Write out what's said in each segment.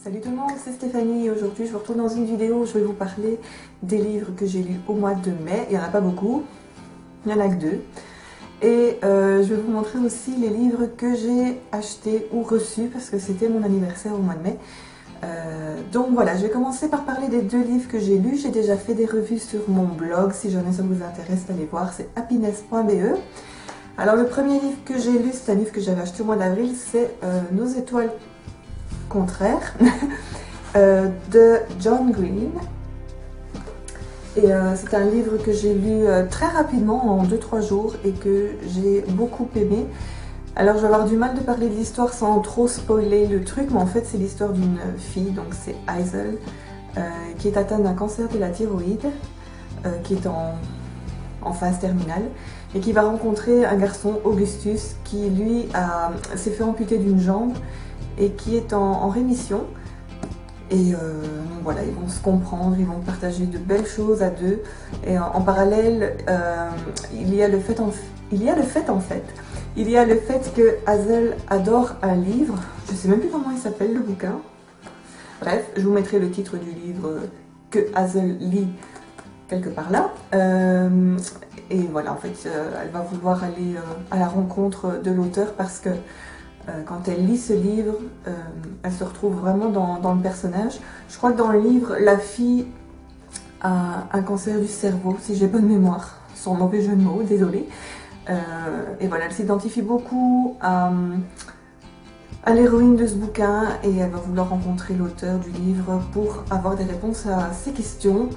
Salut tout le monde, c'est Stéphanie et aujourd'hui je vous retrouve dans une vidéo où je vais vous parler des livres que j'ai lus au mois de mai. Il n'y en a pas beaucoup, il n'y en a que deux. Et je vais vous montrer aussi les livres que j'ai achetés ou reçus parce que c'était mon anniversaire au mois de mai. Donc voilà, je vais commencer par parler des deux livres que j'ai lus. J'ai déjà fait des revues sur mon blog, si jamais ça vous intéresse d'aller voir, c'est happiness.be. Alors le premier livre que j'ai lu, c'est un livre que j'avais acheté au mois d'avril, c'est Nos étoiles contraires de John Green. Et c'est un livre que j'ai lu très rapidement, en 2-3 jours, et que j'ai beaucoup aimé. Alors je vais avoir du mal de parler de l'histoire sans trop spoiler le truc, mais en fait c'est l'histoire d'une fille, donc c'est Hazel, qui est atteinte d'un cancer de la thyroïde, qui est en phase terminale, et qui va rencontrer un garçon, Augustus, qui lui s'est fait amputer d'une jambe, et qui est en rémission. Et donc voilà, ils vont se comprendre, ils vont partager de belles choses à deux. Et en parallèle, il y a le fait que Hazel adore un livre. Je sais même plus comment il s'appelle le bouquin. Bref, je vous mettrai le titre du livre que Hazel lit quelque part là. Et voilà, en fait, elle va vouloir aller à la rencontre de l'auteur parce que quand elle lit ce livre, elle se retrouve vraiment dans le personnage. Je crois que dans le livre, la fille a un cancer du cerveau, si j'ai bonne mémoire, sans mauvais jeu de mots, désolée. Et voilà, elle s'identifie beaucoup à l'héroïne de ce bouquin et elle va vouloir rencontrer l'auteur du livre pour avoir des réponses à ses questions.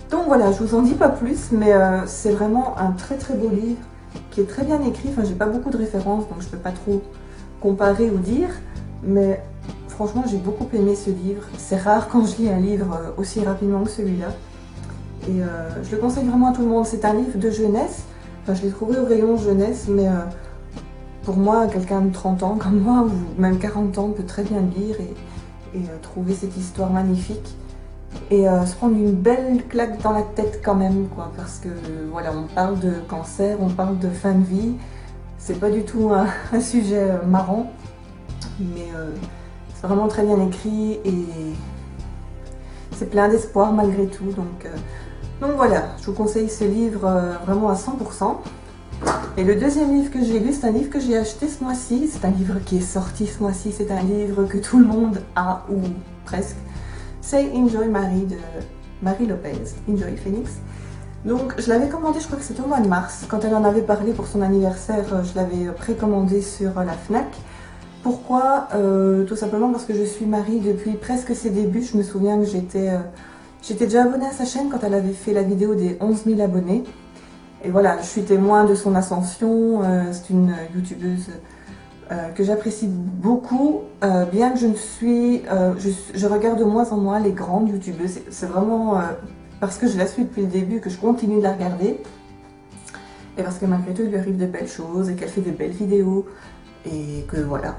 Donc voilà, je vous en dis pas plus, mais c'est vraiment un très très beau livre qui est très bien écrit. Enfin, j'ai pas beaucoup de références, donc je peux pas trop comparer ou dire, mais franchement j'ai beaucoup aimé ce livre. C'est rare quand je lis un livre aussi rapidement que celui-là, et je le conseille vraiment à tout le monde. C'est un livre de jeunesse, enfin je l'ai trouvé au rayon jeunesse, mais pour moi, quelqu'un de 30 ans comme moi, ou même 40 ans, peut très bien le lire et trouver cette histoire magnifique, et se prendre une belle claque dans la tête quand même, quoi, parce que voilà, on parle de cancer, on parle de fin de vie. C'est pas du tout un sujet marrant, mais c'est vraiment très bien écrit et c'est plein d'espoir malgré tout. Donc voilà, je vous conseille ce livre vraiment à 100%. Et le deuxième livre que j'ai lu, c'est un livre que j'ai acheté ce mois-ci. C'est un livre qui est sorti ce mois-ci, c'est un livre que tout le monde a, ou presque. C'est Enjoy Marie de Marie Lopez, Enjoy Phoenix. Donc je l'avais commandé, je crois que c'était au mois de mars, quand elle en avait parlé pour son anniversaire, je l'avais précommandé sur la Fnac. Pourquoi? Tout simplement parce que je suis Marie depuis presque ses débuts. Je me souviens que j'étais déjà abonnée à sa chaîne quand elle avait fait la vidéo des 11 000 abonnés. Et voilà, je suis témoin de son ascension. C'est une youtubeuse que j'apprécie beaucoup, bien que je regarde de moins en moins les grandes youtubeuses. C'est vraiment parce que je la suis depuis le début que je continue de la regarder, et parce que malgré tout il lui arrive de belles choses et qu'elle fait de belles vidéos, et que voilà.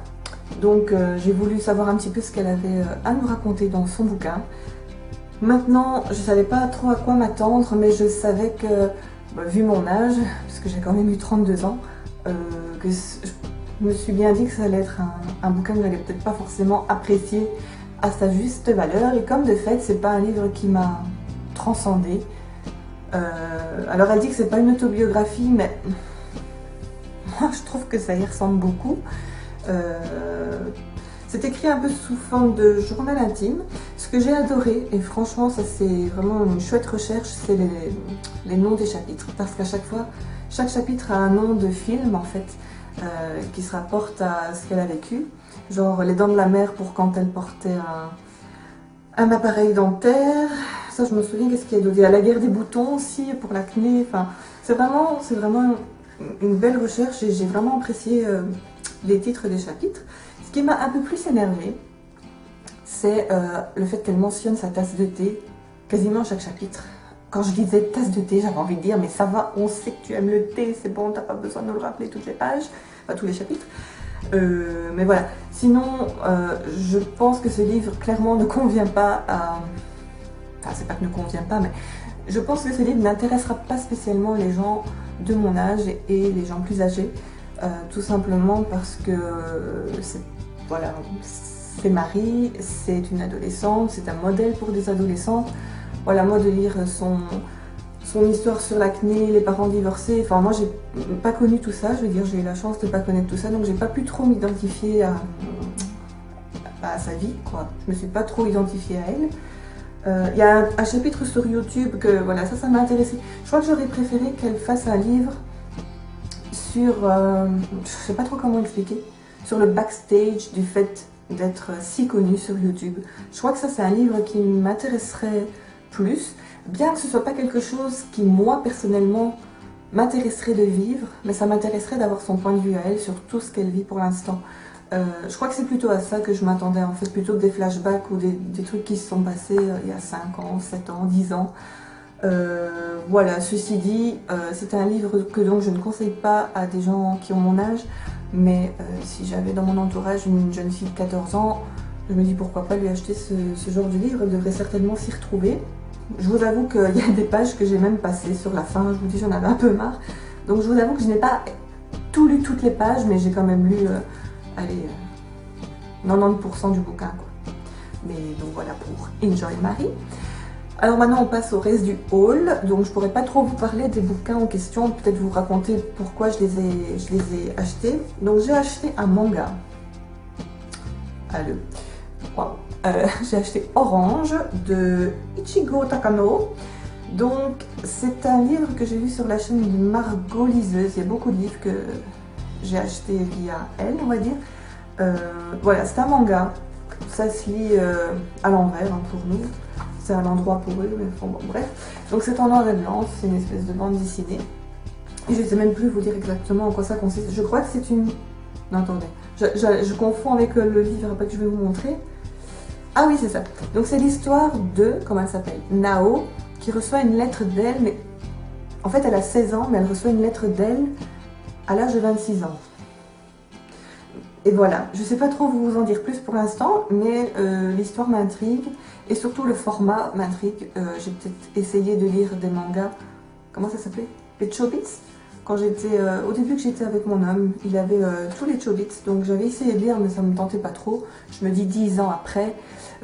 Donc j'ai voulu savoir un petit peu ce qu'elle avait à nous raconter dans son bouquin. Maintenant, je savais pas trop à quoi m'attendre, mais je savais que, vu mon âge, parce que j'ai quand même eu 32 ans, que je me suis bien dit que ça allait être un bouquin que j'allais peut-être pas forcément apprécier à sa juste valeur, et comme de fait c'est pas un livre qui m'a transcendée. Alors elle dit que c'est pas une autobiographie, mais moi je trouve que ça y ressemble beaucoup. C'est écrit un peu sous forme de journal intime. Ce que j'ai adoré, et franchement ça c'est vraiment une chouette recherche, c'est les noms des chapitres, parce qu'à chaque fois, chaque chapitre a un nom de film en fait, qui se rapporte à ce qu'elle a vécu. Genre les dents de la mer pour quand elle portait un appareil dentaire. Ça je me souviens, qu'est-ce qu'il y a d'autre? Il y a la guerre des boutons aussi pour l'acné. Enfin, c'est vraiment une belle recherche, et j'ai vraiment apprécié les titres des chapitres. Ce qui m'a un peu plus énervé, c'est le fait qu'elle mentionne sa tasse de thé quasiment à chaque chapitre. Quand je lisais tasse de thé, j'avais envie de dire mais ça va, on sait que tu aimes le thé, c'est bon, t'as pas besoin de nous le rappeler toutes les pages, enfin tous les chapitres. Mais voilà, sinon je pense que ce livre clairement ne convient pas à... Enfin c'est pas que ne convient pas, mais je pense que ce livre n'intéressera pas spécialement les gens de mon âge et les gens plus âgés, tout simplement parce que voilà, c'est Marie, c'est une adolescente, c'est un modèle pour des adolescentes. Voilà, moi de lire son histoire sur l'acné, les parents divorcés, enfin moi j'ai pas connu tout ça, je veux dire j'ai eu la chance de pas connaître tout ça, donc j'ai pas pu trop m'identifier à sa vie, quoi. Je me suis pas trop identifiée à elle. Il y a un chapitre sur YouTube que voilà, ça m'a intéressé. Je crois que j'aurais préféré qu'elle fasse un livre sur, je sais pas trop comment expliquer, sur le backstage du fait d'être si connue sur YouTube. Je crois que ça c'est un livre qui m'intéresserait plus, bien que ce soit pas quelque chose qui moi personnellement m'intéresserait de vivre, mais ça m'intéresserait d'avoir son point de vue à elle sur tout ce qu'elle vit pour l'instant. Je crois que c'est plutôt à ça que je m'attendais en fait, plutôt que des flashbacks ou des trucs qui se sont passés il y a 5 ans, 7 ans, 10 ans. Voilà, ceci dit, c'est un livre que donc je ne conseille pas à des gens qui ont mon âge, mais si j'avais dans mon entourage une jeune fille de 14 ans, je me dis pourquoi pas lui acheter ce genre de livre, elle devrait certainement s'y retrouver. Je vous avoue qu'il y a des pages que j'ai même passées sur la fin, je vous dis j'en avais un peu marre, donc je vous avoue que je n'ai pas tout lu toutes les pages, mais j'ai quand même lu, allez, 90% du bouquin, quoi. Mais donc voilà pour Enjoy Marie. Alors maintenant on passe au reste du haul, donc je pourrais pas trop vous parler des bouquins en question, peut-être vous raconter pourquoi je les ai achetés. Donc j'ai acheté un manga. Allez, wow. J'ai acheté Orange de Ichigo Takano. Donc c'est un livre que j'ai lu sur la chaîne de Margot Liseuse. Il y a beaucoup de livres que j'ai achetés via elle, on va dire. Voilà, c'est un manga. Ça se lit à l'envers hein, pour nous. C'est un endroit pour eux, mais bon, bref. Donc c'est en noir et blanc, c'est une espèce de bande dessinée. Et je ne sais même plus vous dire exactement en quoi ça consiste. Je crois que c'est une... Non, attendez. Je confonds avec le livre après que je vais vous montrer. Ah oui, c'est ça. Donc c'est l'histoire de, comment elle s'appelle, Nao, qui reçoit une lettre d'elle, mais... En fait, elle a 16 ans, mais elle reçoit une lettre d'elle à l'âge de 26 ans. Et voilà, je ne sais pas trop vous en dire plus pour l'instant, mais l'histoire m'intrigue. Et surtout le format m'intrigue. J'ai peut-être essayé de lire des mangas. Comment ça s'appelait? Les Chobits. Quand j'étais au début que j'étais avec mon homme, il avait tous les Chobits. Donc j'avais essayé de lire, mais ça ne me tentait pas trop. Je me dis 10 ans après,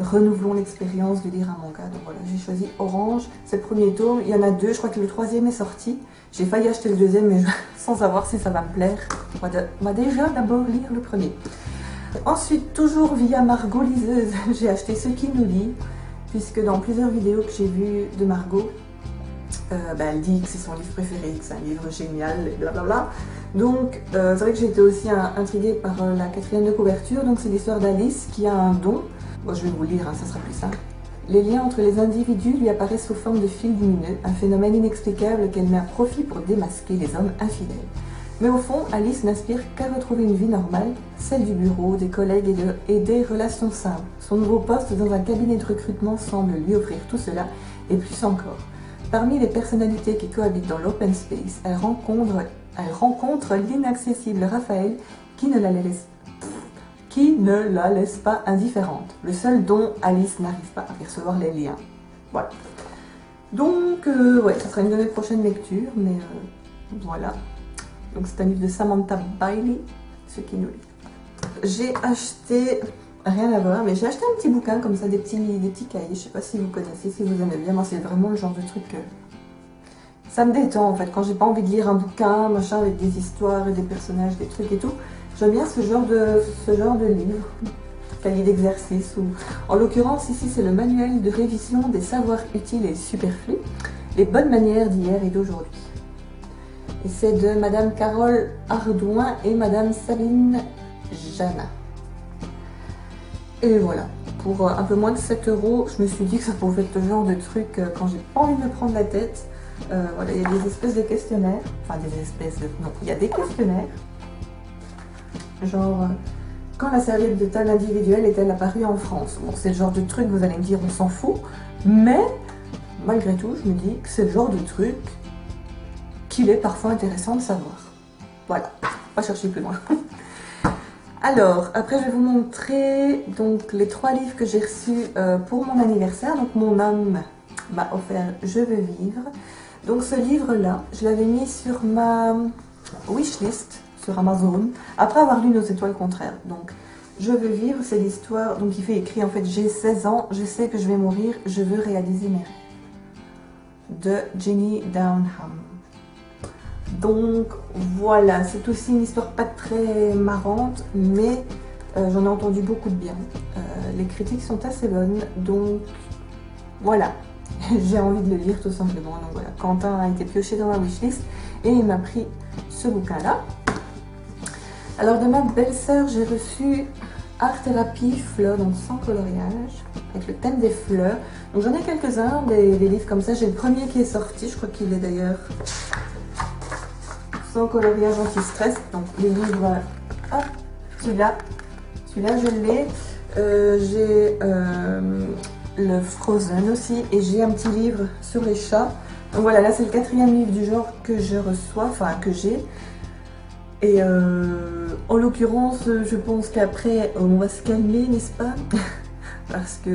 renouvelons l'expérience de lire un manga. Donc voilà, j'ai choisi Orange. C'est le premier tome. Il y en a 2. Je crois que le 3e est sorti. J'ai failli acheter le 2e, mais sans savoir si ça va me plaire. On va déjà d'abord lire le premier. Ensuite, toujours via Margot Liseuse, j'ai acheté Ce qui nous lie, puisque dans plusieurs vidéos que j'ai vues de Margot, elle dit que c'est son livre préféré, que c'est un livre génial, et blablabla. Donc, c'est vrai que j'ai été aussi intriguée par la 4e de couverture. Donc, c'est l'histoire d'Alice qui a un don. Bon, je vais vous lire, hein, ça sera plus simple. Les liens entre les individus lui apparaissent sous forme de fils lumineux, un phénomène inexplicable qu'elle met à profit pour démasquer les hommes infidèles. Mais au fond, Alice n'aspire qu'à retrouver une vie normale, celle du bureau, des collègues et des relations simples. Son nouveau poste dans un cabinet de recrutement semble lui offrir tout cela, et plus encore. Parmi les personnalités qui cohabitent dans l'open space, elle rencontre l'inaccessible Raphaël qui ne la laisse pas indifférente. Le seul dont Alice n'arrive pas à percevoir les liens. Voilà. Donc, ouais, ça sera une de mes prochaines lectures, mais voilà. Donc c'est un livre de Samantha Bailey, Ce qui nous lie. J'ai acheté, rien à voir, mais j'ai acheté un petit bouquin comme ça, des petits cahiers. Je sais pas si vous connaissez, si vous aimez bien. Moi c'est vraiment le genre de truc que ça me détend en fait. Quand j'ai pas envie de lire un bouquin, machin, avec des histoires et des personnages, des trucs et tout. J'aime bien ce genre de livre, cahier d'exercice. En l'occurrence ici c'est le manuel de révision des savoirs utiles et superflus, les bonnes manières d'hier et d'aujourd'hui. Et c'est de Madame Carole Ardouin et Madame Sabine Jana. Et voilà, pour un peu moins de 7 €, je me suis dit que ça pouvait être le genre de truc quand j'ai pas envie de me prendre la tête. Voilà, il y a des espèces de questionnaires, enfin des espèces de... non, il y a des questionnaires. Genre, quand la serviette de table individuelle est-elle apparue en France? Bon, c'est le genre de truc, vous allez me dire, on s'en fout, mais malgré tout, je me dis que c'est le genre de truc qu'il est parfois intéressant de savoir. Voilà, pas chercher plus loin. Alors, après je vais vous montrer donc, les 3 livres que j'ai reçus pour mon anniversaire. Donc mon homme m'a offert Je veux vivre. Donc ce livre-là, je l'avais mis sur ma wishlist sur Amazon, après avoir lu Nos étoiles contraires. Donc Je veux vivre, c'est l'histoire, donc il fait écrit en fait, j'ai 16 ans, je sais que je vais mourir, je veux réaliser mes rêves. De Jenny Downham. Donc voilà, c'est aussi une histoire pas très marrante, mais j'en ai entendu beaucoup de bien. Les critiques sont assez bonnes, donc voilà, j'ai envie de le lire tout simplement. Donc voilà, Quentin a été pioché dans ma wishlist et il m'a pris ce bouquin-là. Alors de ma belle-sœur, j'ai reçu Art Thérapie Fleurs, donc sans coloriage, avec le thème des fleurs. Donc j'en ai quelques-uns, des livres comme ça. J'ai le premier qui est sorti, je crois qu'il est d'ailleurs sans coloriage anti-stress. Donc les livres, hop, celui-là je l'ai. J'ai le Frozen aussi, et j'ai un petit livre sur les chats. Donc voilà, là c'est le 4e livre du genre que je reçois, enfin que j'ai. Et en l'occurrence, je pense qu'après, on va se calmer, n'est-ce pas? Parce que,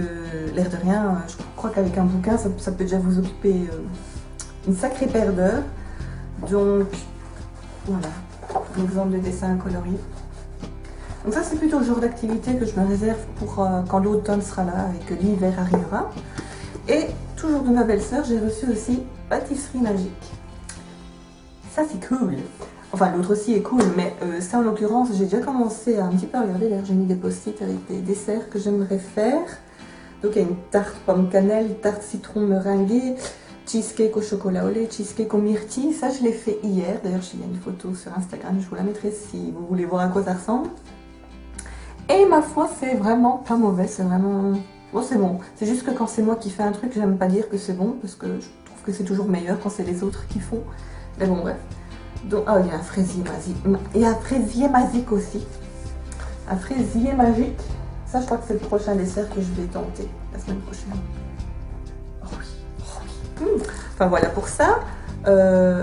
l'air de rien, je crois qu'avec un bouquin, ça peut déjà vous occuper une sacrée paire d'heures. Donc, voilà, un exemple de dessin colorié. Donc ça, c'est plutôt le genre d'activité que je me réserve pour quand l'automne sera là et que l'hiver arrivera. Et toujours de ma belle-sœur, j'ai reçu aussi Pâtisserie Magique. Ça, c'est cool. Enfin, l'autre aussi est cool, mais ça en l'occurrence, j'ai déjà commencé à un petit peu regarder. D'ailleurs, j'ai mis des post-it avec des desserts que j'aimerais faire. Donc, il y a une tarte pomme cannelle, tarte citron meringuée, cheesecake au chocolat au lait, cheesecake aux myrtilles. Ça, je l'ai fait hier. D'ailleurs, il y a une photo sur Instagram, je vous la mettrai si vous voulez voir à quoi ça ressemble. Et ma foi, c'est vraiment pas mauvais, c'est vraiment... Bon, c'est bon. C'est juste que quand c'est moi qui fais un truc, j'aime pas dire que c'est bon, parce que je trouve que c'est toujours meilleur quand c'est les autres qui font. Mais bon, bref. Donc, oh, il y a un fraisier magique. Il y a un fraisier magique aussi. Un fraisier magique. Ça, je crois que c'est le prochain dessert que je vais tenter la semaine prochaine. Oh oui, oh oui. Enfin voilà pour ça.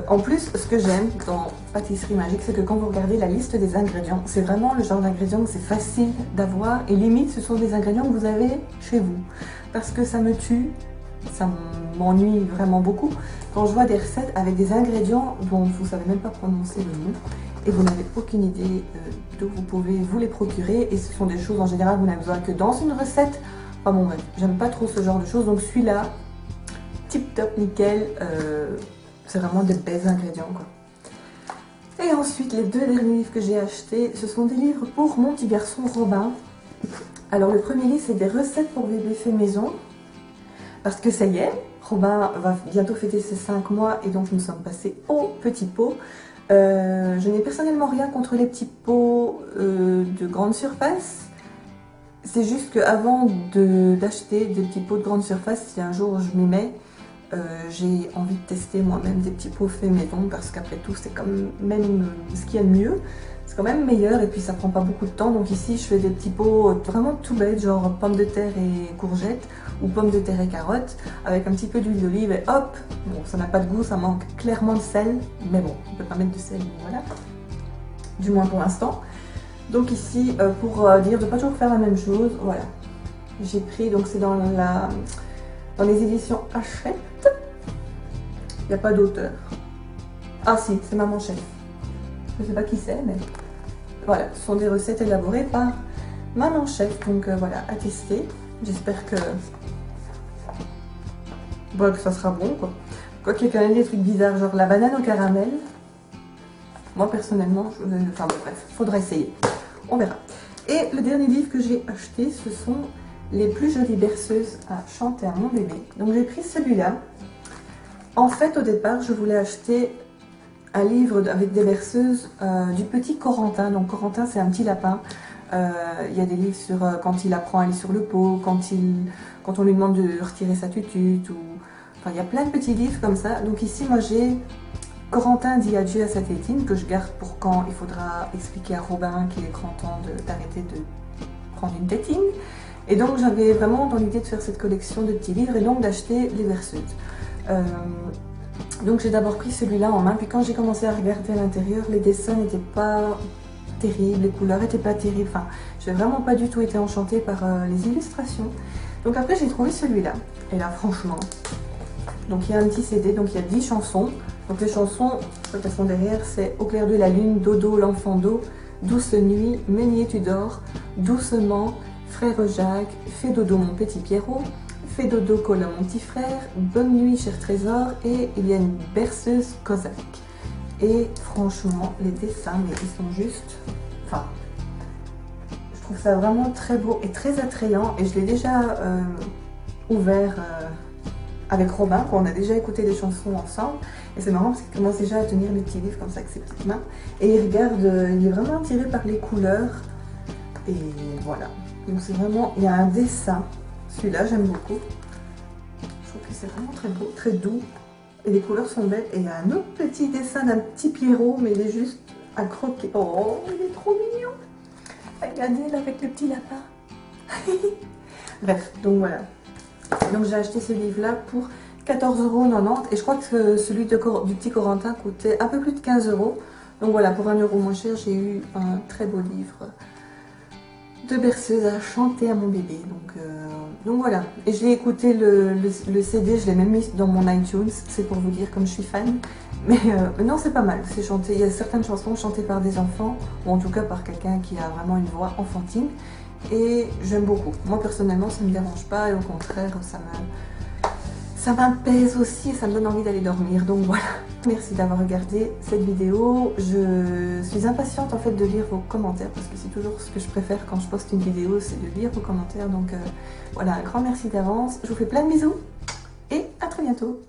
En plus, ce que j'aime dans Pâtisserie Magique, c'est que quand vous regardez la liste des ingrédients, c'est vraiment le genre d'ingrédients que c'est facile d'avoir. Et limite, ce sont des ingrédients que vous avez chez vous. Parce que ça me tue. Ça m'ennuie vraiment beaucoup quand je vois des recettes avec des ingrédients dont vous ne savez même pas prononcer le nom et vous n'avez aucune idée d'où vous pouvez vous les procurer, et ce sont des choses en général vous n'avez besoin que dans une recette. Enfin bon bref, j'aime pas trop ce genre de choses, donc celui-là, tip top nickel, c'est vraiment des bons ingrédients quoi. Et ensuite les 2 derniers livres que j'ai achetés, ce sont des livres pour mon petit garçon Robin. Alors le premier livre c'est des recettes pour bébé fait maison. Parce que ça y est, Robin va bientôt fêter ses 5 mois et donc nous sommes passés au petit pot. Je n'ai personnellement rien contre les petits pots de grande surface. C'est juste qu'avant d'acheter des petits pots de grande surface, si un jour je m'y mets, j'ai envie de tester moi-même des petits pots faits maison, parce qu'après tout c'est quand même ce qu'il y a de mieux. C'est quand même meilleur et puis ça prend pas beaucoup de temps. Donc ici je fais des petits pots vraiment tout bêtes, genre pommes de terre et courgettes, ou pommes de terre et carottes, avec un petit peu d'huile d'olive et hop. Bon, ça n'a pas de goût, ça manque clairement de sel, mais bon, on peut pas mettre de sel, voilà. Du moins pour l'instant. Donc ici, pour dire de pas toujours faire la même chose, voilà. J'ai pris, donc c'est dans les éditions Hachette. Il n'y a pas d'auteur. Ah si, c'est Maman Chef. Je sais pas qui c'est, mais voilà, ce sont des recettes élaborées par Maman Chef. Donc voilà, à tester. J'espère que ça sera bon quoi. Quoi qu'il y ait quand même des trucs bizarres, genre la banane au caramel. Moi personnellement, enfin bon, bref, faudra essayer. On verra. Et le dernier livre que j'ai acheté, ce sont Les plus jolies berceuses à chanter à mon bébé. Donc j'ai pris celui-là. En fait, au départ, je voulais acheter un livre avec des berceuses du petit Corentin. Donc Corentin, c'est un petit lapin. Il y a des livres sur quand il apprend à aller sur le pot, quand on lui demande de retirer sa tutute, ou... Enfin, il y a plein de petits livres comme ça. Donc ici, moi, j'ai Corentin dit adieu à sa tétine, que je garde pour quand il faudra expliquer à Robin qu'il est grand temps d'arrêter de prendre une tétine. Et donc, j'avais vraiment dans l'idée de faire cette collection de petits livres et donc d'acheter les berceuses. Donc, j'ai d'abord pris celui-là en main. Puis quand j'ai commencé à regarder à l'intérieur, les dessins n'étaient pas terribles, les couleurs n'étaient pas terribles. Enfin, je n'ai vraiment pas du tout été enchantée par les illustrations. Donc après, j'ai trouvé celui-là. Et là, franchement... Donc, il y a un petit CD, donc il y a 10 chansons. Donc les chansons, elles sont derrière, c'est Au clair de la lune, Dodo, l'enfant d'eau, Douce nuit, Meunier tu dors, doucement, frère Jacques, fais dodo mon petit Pierrot, fais dodo Colin mon petit frère, bonne nuit cher trésor, et il y a une berceuse cosaque. Et franchement, les dessins, mais ils sont juste... Enfin, je trouve ça vraiment très beau et très attrayant, et je l'ai déjà ouvert avec Robin, quand on a déjà écouté des chansons ensemble. Et c'est marrant parce qu'il commence déjà à tenir le petit livre comme ça avec ses petites mains. Et il regarde, il est vraiment attiré par les couleurs. Et voilà. Donc c'est vraiment, il y a un dessin. Celui-là, j'aime beaucoup. Je trouve que c'est vraiment très beau, très doux. Et les couleurs sont belles. Et il y a un autre petit dessin d'un petit Pierrot, mais il est juste à croquer. Oh, il est trop mignon. Regardez là avec le petit lapin. Bref, donc voilà. Donc j'ai acheté ce livre-là pour 14,90 € et je crois que celui du petit Corentin coûtait un peu plus de 15 €. Donc voilà, pour 1 € moins cher, j'ai eu un très beau livre de berceuse à chanter à mon bébé. Donc voilà, et j'ai écouté le CD, je l'ai même mis dans mon iTunes, c'est pour vous dire comme je suis fan. Mais non, c'est pas mal, c'est chanté, il y a certaines chansons chantées par des enfants, ou en tout cas par quelqu'un qui a vraiment une voix enfantine. Et j'aime beaucoup. Moi personnellement ça ne me dérange pas et au contraire ça m'apaise aussi et ça me donne envie d'aller dormir. Donc voilà. Merci d'avoir regardé cette vidéo. Je suis impatiente en fait de lire vos commentaires parce que c'est toujours ce que je préfère quand je poste une vidéo, c'est de lire vos commentaires. Donc voilà, un grand merci d'avance. Je vous fais plein de bisous et à très bientôt.